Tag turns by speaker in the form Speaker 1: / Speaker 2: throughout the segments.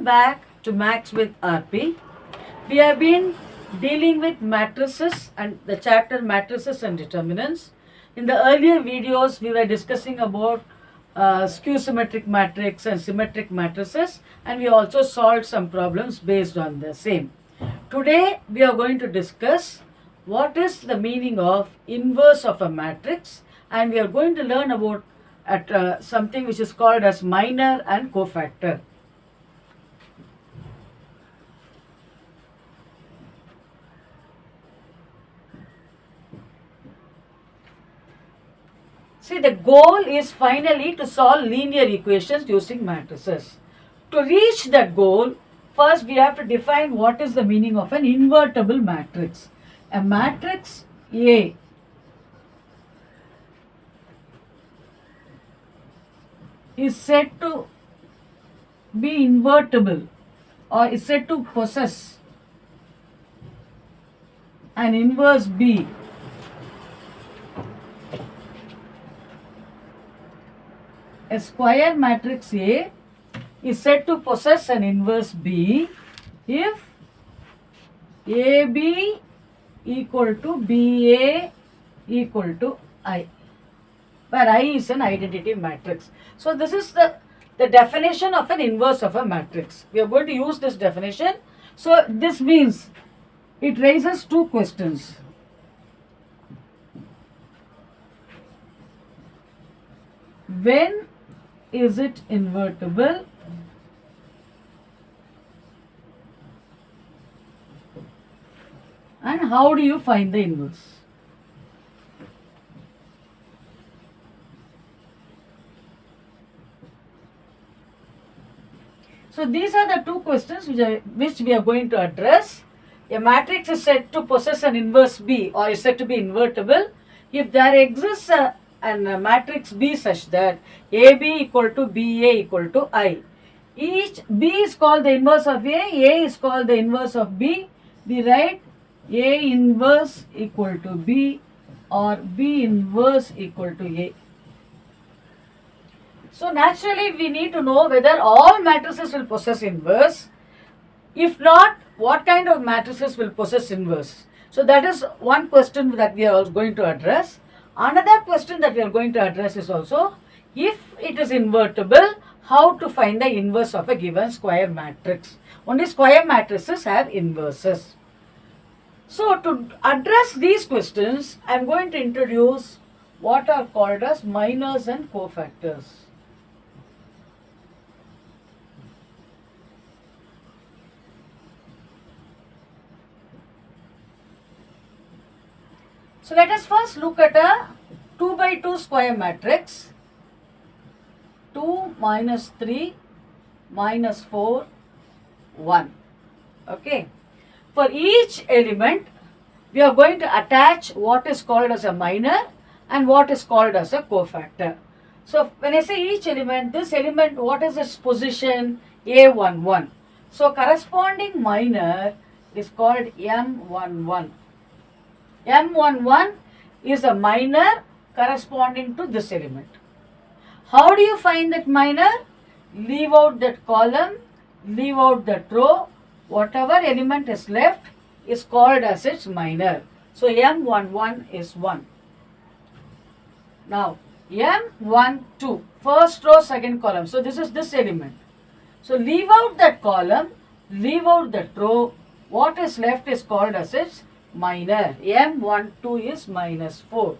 Speaker 1: Welcome back to Max with RP. We have been dealing with matrices and the chapter matrices and determinants. In the earlier videos, we were discussing about skew symmetric matrix and symmetric matrices, and we also solved some problems based on the same. Today, we are going to discuss what is the meaning of inverse of a matrix, and we are going to learn about something which is called as minor and cofactor. See, the goal is finally to solve linear equations using matrices. To reach that goal, first we have to define what is the meaning of an invertible matrix. A matrix A is said to be invertible or is said to possess an inverse B. A square matrix A is said to possess an inverse B if AB equal to BA equal to I, where I is an identity matrix. So this is the definition of an inverse of a matrix. We are going to use this definition. So this means it raises two questions. When is it invertible? And how do you find the inverse? So these are the two questions which we are going to address. A matrix is said to possess an inverse B or is said to be invertible if there exists a matrix B such that AB equal to BA equal to I. Each B is called the inverse of A is called the inverse of B. We write A inverse equal to B or B inverse equal to A. So naturally we need to know whether all matrices will possess inverse. If not, what kind of matrices will possess inverse? So that is one question that we are going to address. Another question that we are going to address is also, if it is invertible, how to find the inverse of a given square matrix. Only square matrices have inverses. So to address these questions, I am going to introduce what are called as minors and cofactors. So let us first look at a 2 by 2 square matrix. 2 minus 3 minus 4, 1. Okay. For each element, we are going to attach what is called as a minor and what is called as a cofactor. So when I say each element, this element, what is its position? A11. So corresponding minor is called M11. M11 is a minor corresponding to this element. How do you find that minor? Leave out that column, leave out that row. Whatever element is left is called as its minor. So M11 is 1. Now M12, first row, second column. So this is this element. So leave out that column, leave out that row. What is left is called as its minor. M12 is minus 4.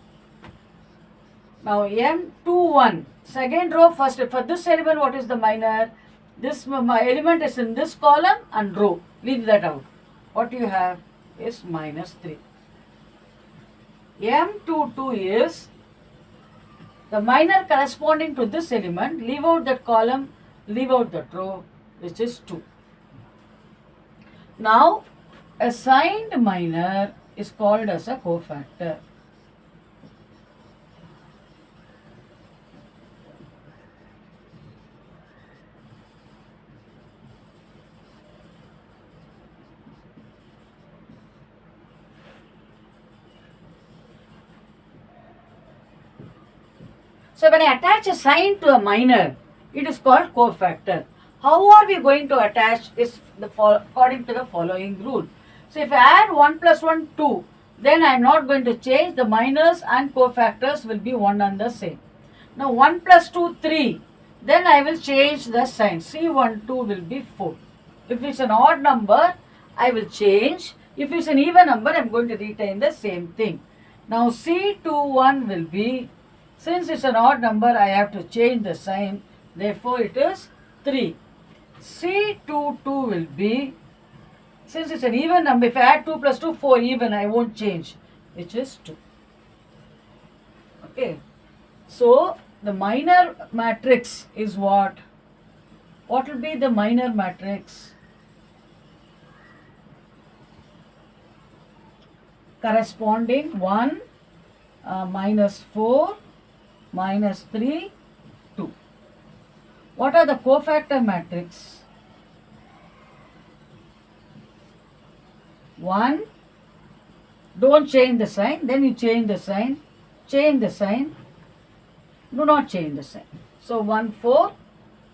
Speaker 1: Now M21, second row, first. For this element, what is the minor? This element is in this column and row. Leave that out. What you have is minus 3. M22 is the minor corresponding to this element. Leave out that column, leave out that row, which is 2. Now, a signed minor is called as a cofactor. So when I attach a sign to a minor, it is called cofactor. How are we going to attach is according to the following rule. So if I add 1 plus 1, 2, then I am not going to change. The minors and cofactors will be one and the same. Now 1 plus 2, 3. Then I will change the sign. C1, 2 will be 4. If it's an odd number, I will change. If it's an even number, I am going to retain the same thing. Now C21 will be, since it's an odd number, I have to change the sign. Therefore, it is 3. C22 will be, since it's an even number, if I add 2 plus 2, 4 even, I won't change, which is 2. Okay. So, the minor matrix is what? What will be the minor matrix? Corresponding 1, minus 4, minus 3, 2. What are the cofactor matrix? 1, don't change the sign, then you change the sign, do not change the sign. So 1, 4,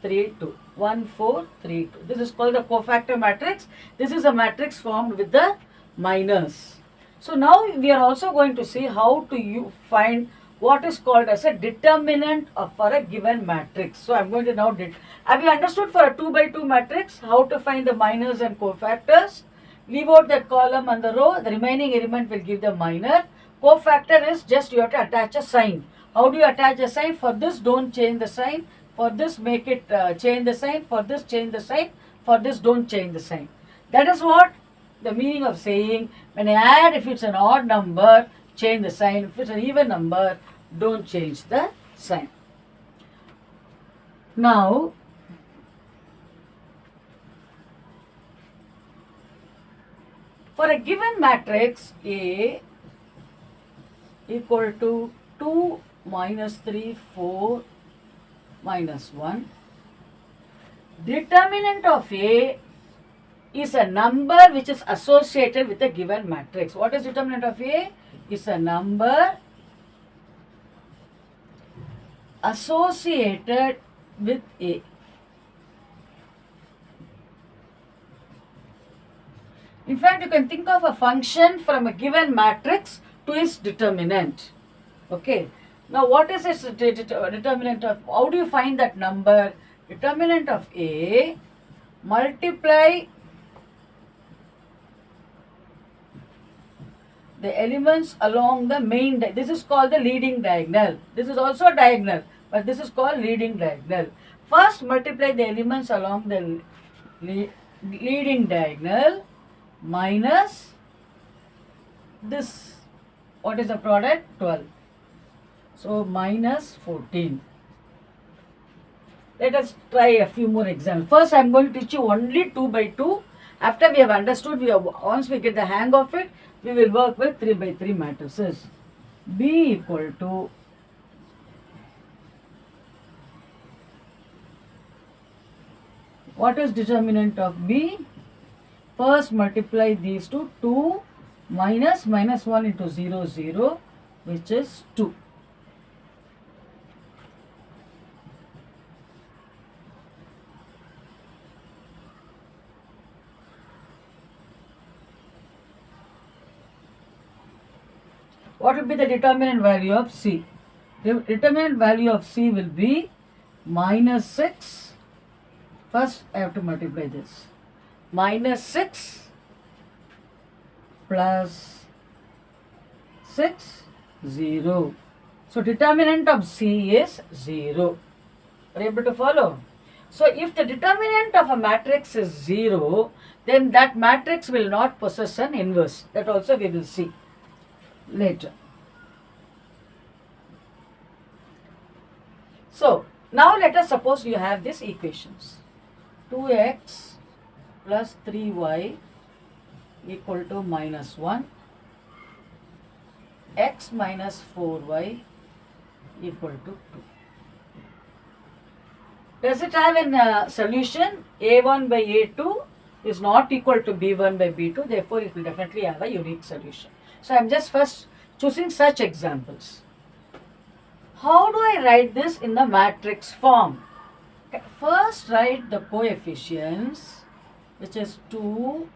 Speaker 1: 3, 2. 1, 4, 3, 2. This is called the cofactor matrix. This is a matrix formed with the minors. So now we are also going to see how to find what is called as a determinant for a given matrix. So I am going to now, have you understood for a 2 by 2 matrix how to find the minors and cofactors? Leave out that column and the row, the remaining element will give the minor. Cofactor is just you have to attach a sign. How do you attach a sign? For this, don't change the sign. For this, make it change the sign. For this, change the sign. For this, don't change the sign. That is what the meaning of saying, when I add, if it's an odd number, change the sign. If it's an even number, don't change the sign. Now, for a given matrix A equal to 2, minus 3, 4, minus 1, determinant of A is a number which is associated with a given matrix. What is determinant of A? Is a number associated with A. In fact, you can think of a function from a given matrix to its determinant. Okay. Now, what is its determinant of? How do you find that number? Determinant of A multiply the elements along the main. This is called the leading diagonal. This is also a diagonal, but this is called leading diagonal. First, multiply the elements along the leading diagonal minus this. What is the product? 12. So minus 14. Let us try a few more examples. First, I am going to teach you only 2 by 2. After we have understood, once we get the hang of it, we will work with 3 by 3 matrices. B equal to what is determinant of B? First, multiply these two. 2 minus 1 into 0, 0, which is 2. What will be the determinant value of C? The determinant value of C will be minus 6. First, I have to multiply this. Minus 6 plus 6, 0. So, determinant of C is 0. Are you able to follow? So, if the determinant of a matrix is 0, then that matrix will not possess an inverse. That also we will see later. So, now let us suppose you have these equations. 2x plus 3y equal to minus 1. X minus 4y equal to 2. Does it have a solution? A1 by A2 is not equal to B1 by B2. Therefore, it will definitely have a unique solution. So, I am just first choosing such examples. How do I write this in the matrix form? First write the coefficients, which is 2,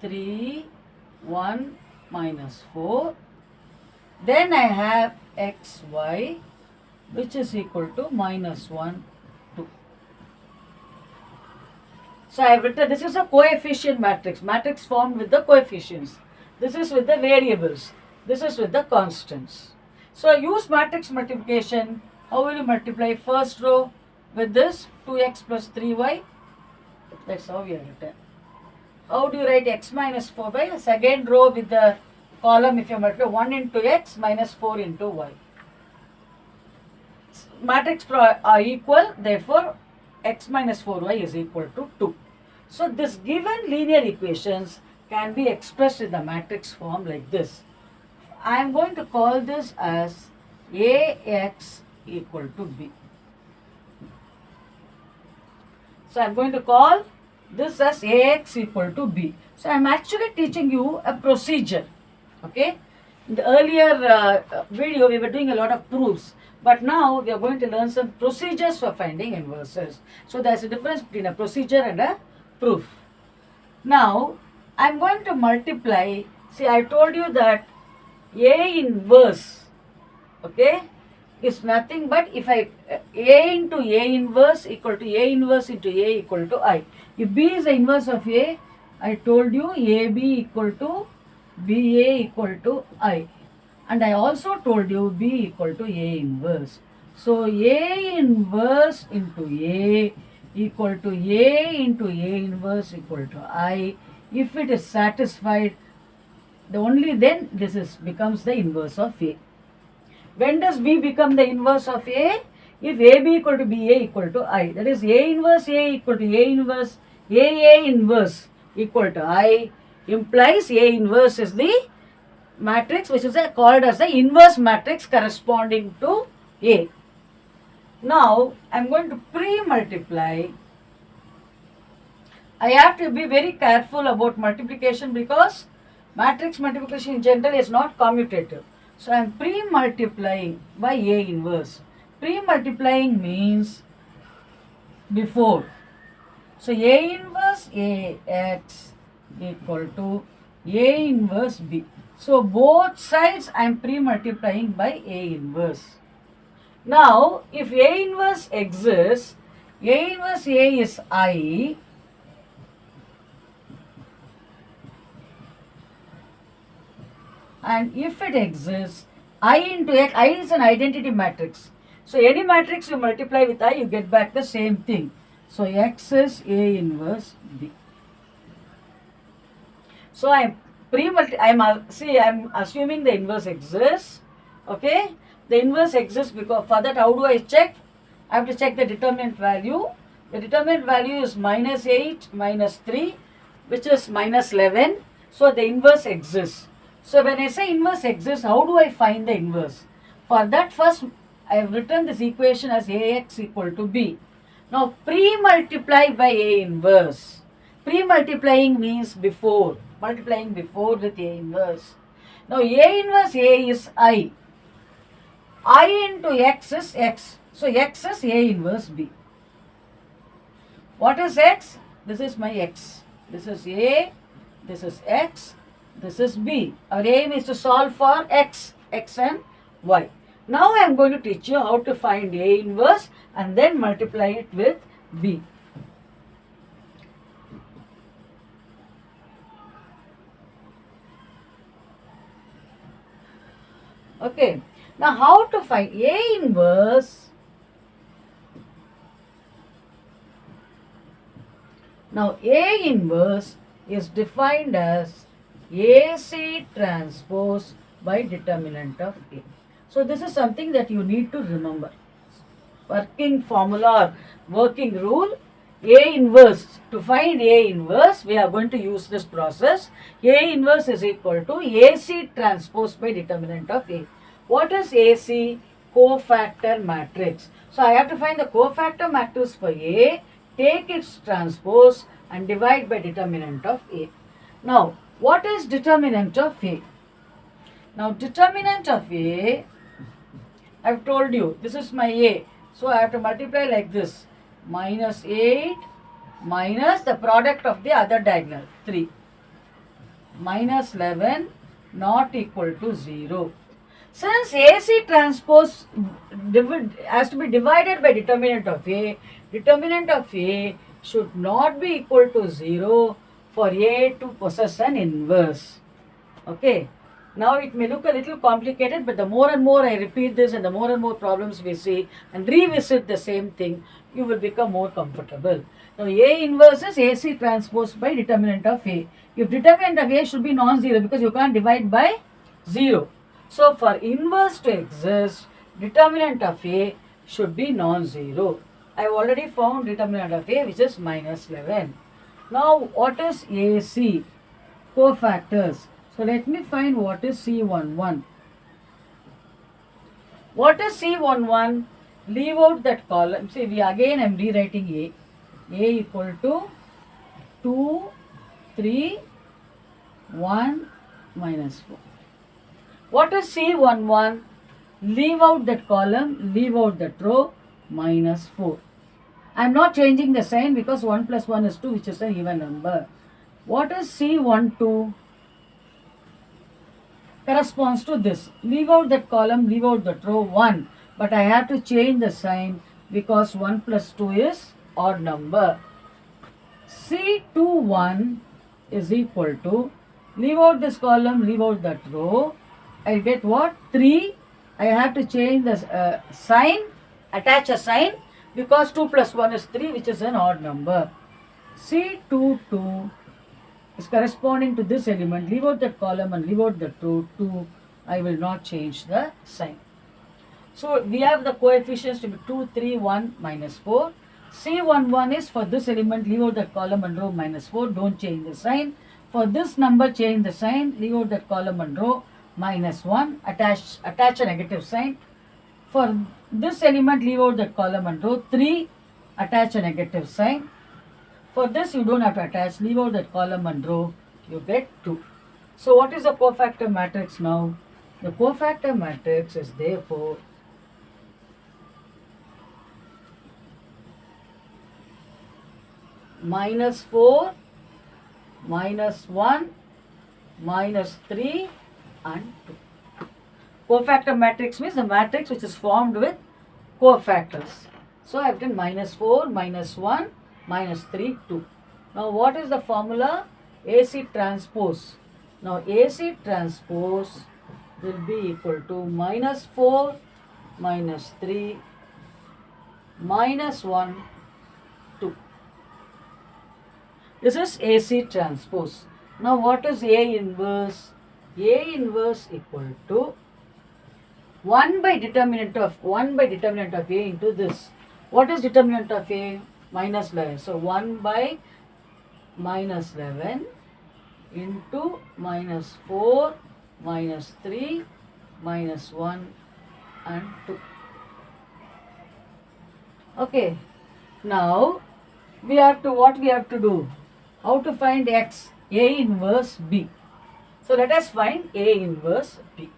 Speaker 1: 3, 1, minus 4. Then I have xy, which is equal to minus 1, 2. So I have written, this is a coefficient matrix, matrix formed with the coefficients. This is with the variables. This is with the constants. So use matrix multiplication. How will you multiply first row with this 2x plus 3y? That's how we have written. How do you write x minus 4y? Second row with the column, if you multiply 1 into x minus 4 into y. Matrix are equal, therefore x minus 4y is equal to 2. So this given linear equations can be expressed in the matrix form like this. I am going to call this as Ax equal to B. So I am going to call this as Ax equal to B. So I am actually teaching you a procedure. Okay. In the earlier video, we were doing a lot of proofs. But now we are going to learn some procedures for finding inverses. So there is a difference between a procedure and a proof. Now I am going to multiply. See, I told you that A inverse, okay, is nothing but if I A into A inverse equal to A inverse into A equal to I. If B is the inverse of A, I told you AB equal to BA equal to I. And I also told you B equal to A inverse. So A inverse into A equal to A into A inverse equal to I. If it is satisfied, only then this becomes the inverse of A. When does B become the inverse of A? If AB equal to BA equal to I. That is A inverse A equal to A inverse AA inverse equal to I implies A inverse is the matrix which is called as the inverse matrix corresponding to A. Now I am going to pre-multiply. I have to be very careful about multiplication because matrix multiplication in general is not commutative. So I am pre-multiplying by A inverse. Pre-multiplying means before. So A inverse AX equal to A inverse B. So both sides I am pre-multiplying by A inverse. Now if A inverse exists, A inverse A is I. And if it exists, I into X, I is an identity matrix. So any matrix you multiply with I, you get back the same thing. So X is A inverse B. So I'm assuming the inverse exists. Okay, the inverse exists because for that, how do I check? I have to check the determinant value. The determinant value is minus 8 minus 3, which is minus 11. So the inverse exists. So when I say inverse exists, how do I find the inverse? For that, first I have written this equation as Ax equal to B. Now pre-multiply by A inverse. Pre-multiplying means before. Multiplying before with A inverse. Now A inverse A is I. I into X is X. So X is A inverse B. What is X? This is my X. This is A. This is X. This is B. Our aim is to solve for X and Y. Now I am going to teach you how to find A inverse and then multiply it with B. Okay. Now how to find A inverse? Now A inverse is defined as AC transpose by determinant of A. So this is something that you need to remember. Working formula or working rule, A inverse. To find A inverse, we are going to use this process. A inverse is equal to AC transpose by determinant of A. What is AC? Cofactor matrix. So I have to find the cofactor matrix for A, take its transpose and divide by determinant of A. Now, what is determinant of A? Now, determinant of A, I have told you, this is my A. So, I have to multiply like this. minus 8 minus the product of the other diagonal 3 minus 11 not equal to 0. Since AC transpose has to be divided by determinant of A should not be equal to 0 for A to possess an inverse. Okay. Now it may look a little complicated, but the more and more I repeat this and the more and more problems we see and revisit the same thing, you will become more comfortable. Now A inverse is AC transpose by determinant of A. If determinant of A should be non-zero because you can't divide by 0. So for inverse to exist, determinant of A should be non-zero. I have already found determinant of A, which is minus 11. Now what is AC? Cofactors. So let me find what is C11. What is C11? Leave out that column. See, I am rewriting A. A equal to 2, 3, 1, minus 4. What is C11? Leave out that column, leave out that row, minus 4. I am not changing the sign because 1 plus 1 is 2, which is an even number. What is C12? Corresponds to this. Leave out that column, leave out that row 1. But I have to change the sign because 1 plus 2 is odd number. C21 is equal to, leave out this column, leave out that row. I get what? 3. I have to change the sign, attach a sign because 2 plus 1 is 3, which is an odd number. C22 is corresponding to this element. Leave out that column and leave out the 2. I will not change the sign. So we have the coefficients to be 2, 3, 1, minus 4. C11 is for this element, leave out that column and row, minus 4. Don't change the sign. For this number, change the sign. Leave out that column and row, minus 1. Attach a negative sign. For this element, leave out that column and row, 3. Attach a negative sign. For this, you don't have to attach. Leave out that column and row. You get 2. So what is the cofactor matrix now? The cofactor matrix is therefore minus 4, minus 1, minus 3 and 2. Cofactor matrix means the matrix which is formed with cofactors. So I have done minus 4, minus 1, minus 3, 2. Now what is the formula? AC transpose. Now AC transpose will be equal to minus 4, minus 3, minus 1, 2. This is AC transpose. Now what is A inverse? A inverse equal to 1 by determinant of A into this. What is determinant of A? Minus 11. So 1 by minus 11 into minus 4, minus 3, minus 1 and 2. Okay. Now what we have to do? How to find X? A inverse B. So let us find A inverse B.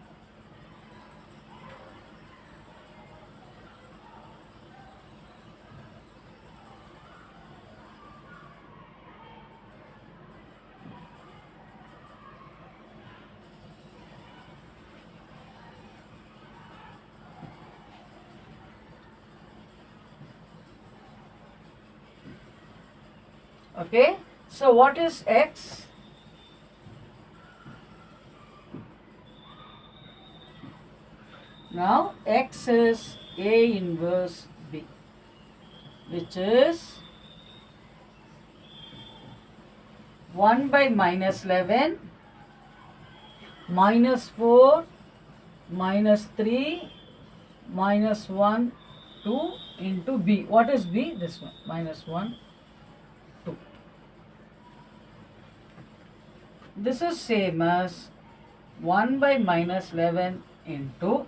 Speaker 1: Okay, so what is X? Now X is A inverse B, which is 1 by minus 11, minus 4, minus 3, minus 1, 2 into B. What is B? This one, minus 1, 2. This is same as 1 by minus 11 into,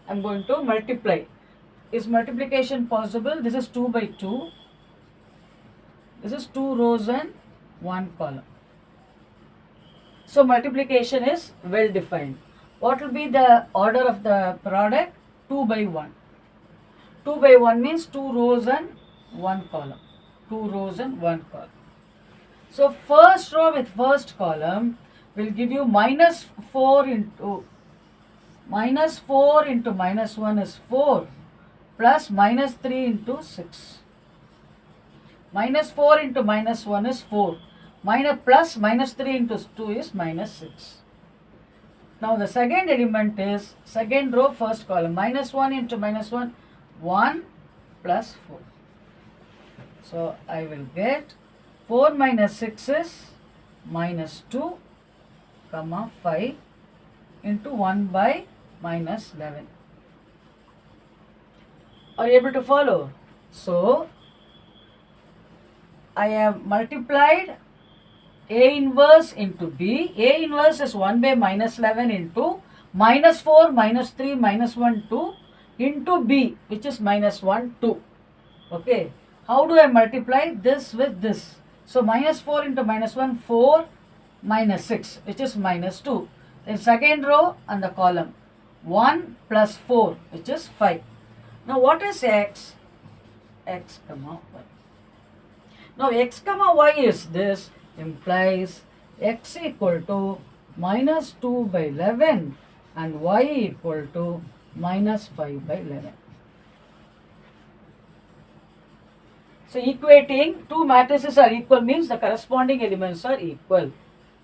Speaker 1: I am going to multiply. Is multiplication possible? This is 2 by 2. This is 2 rows and 1 column. So multiplication is well defined. What will be the order of the product? 2 by 1. 2 by 1 means 2 rows and one column. 2 rows and 1 column. So first row with first column will give you minus 4 into minus 1 is 4 plus minus 3 into 6. Minus 4 into minus 1 is 4. Minus 3 into 2 is minus 6. Now the second element is second row first column. Minus 1 into minus 1, 1 plus 4. So I will get 4 minus 6 is minus 2, comma 5 into 1 by minus 11. Are you able to follow? So I have multiplied A inverse into B. A inverse is 1 by minus 11 into minus 4, minus 3, minus 1, 2 into B, which is minus 1, 2. Okay. How do I multiply this with this? So minus 4 into minus 1, 4 minus 6, which is minus 2. Then second row and the column, 1 plus 4, which is 5. Now what is x? X comma y. Now x comma y is this, implies x equal to minus 2 by 11 and y equal to minus 5 by 11. So equating two matrices are equal means the corresponding elements are equal.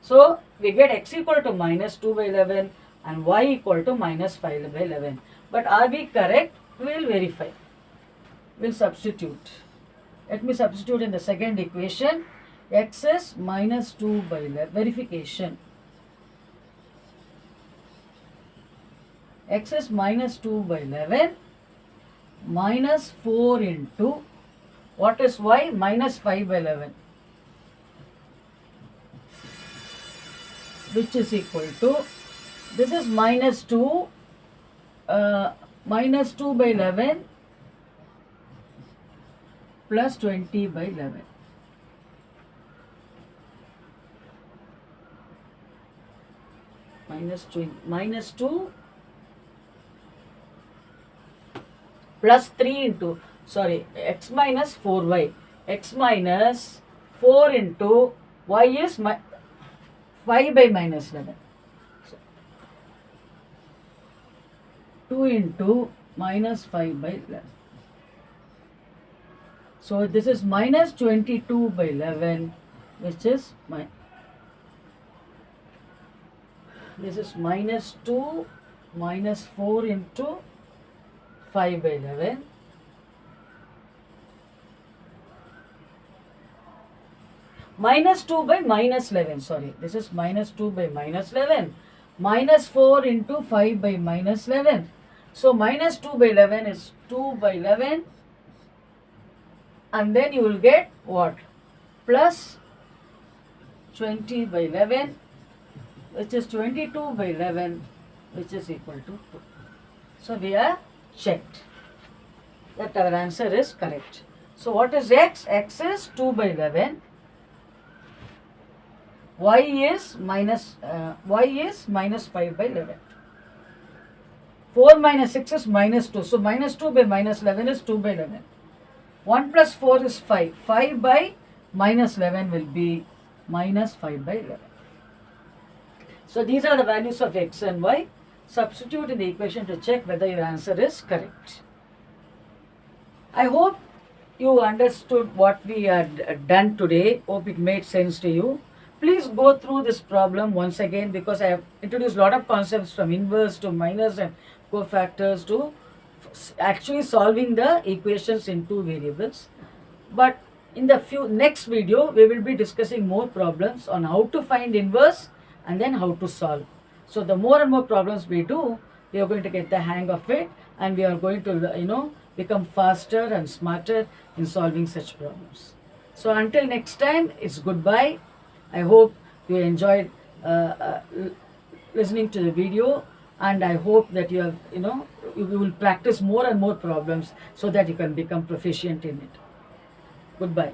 Speaker 1: So we get x equal to minus 2 by 11 and y equal to minus 5 by 11. But are we correct? We will verify. We will substitute. Let me substitute in the second equation. X is minus 2 by 11. Verification. X is minus 2 by 11 minus 4 into what is y? Minus 5 by 11, which is equal to, this is minus 2 by 11 plus 20 by 11. Minus 2 plus 3 into, sorry, x minus 4y. X minus 4 into y is 5 by minus 11. So, 2 into minus 5 by 11. So this is minus 22 by 11, which is this is minus 2 minus 4 into 5 by 11. Minus 2 by minus 11, sorry. This is minus 2 by minus 11. Minus 4 into 5 by minus 11. So minus 2 by 11 is 2 by 11. And then you will get what? Plus 20 by 11, which is 22 by 11, which is equal to 2. So we are checked that our answer is correct. So what is x? X is 2 by 11. Y is minus 5 by 11. 4 minus 6 is minus 2. So minus 2 by minus 11 is 2 by 11. 1 plus 4 is 5. 5 by minus 11 will be minus 5 by 11. So these are the values of x and y. Substitute in the equation to check whether your answer is correct. I hope you understood what we had done today. Hope it made sense to you. Please go through this problem once again, because I have introduced a lot of concepts from inverse to minus and cofactors to actually solving the equations in two variables. But in the next video, we will be discussing more problems on how to find inverse and then how to solve. So the more and more problems we do, we are going to get the hang of it, and we are going to become faster and smarter in solving such problems. So until next time, it's goodbye. I hope you enjoyed listening to the video, and I hope that you have you will practice more and more problems so that you can become proficient in it. Goodbye.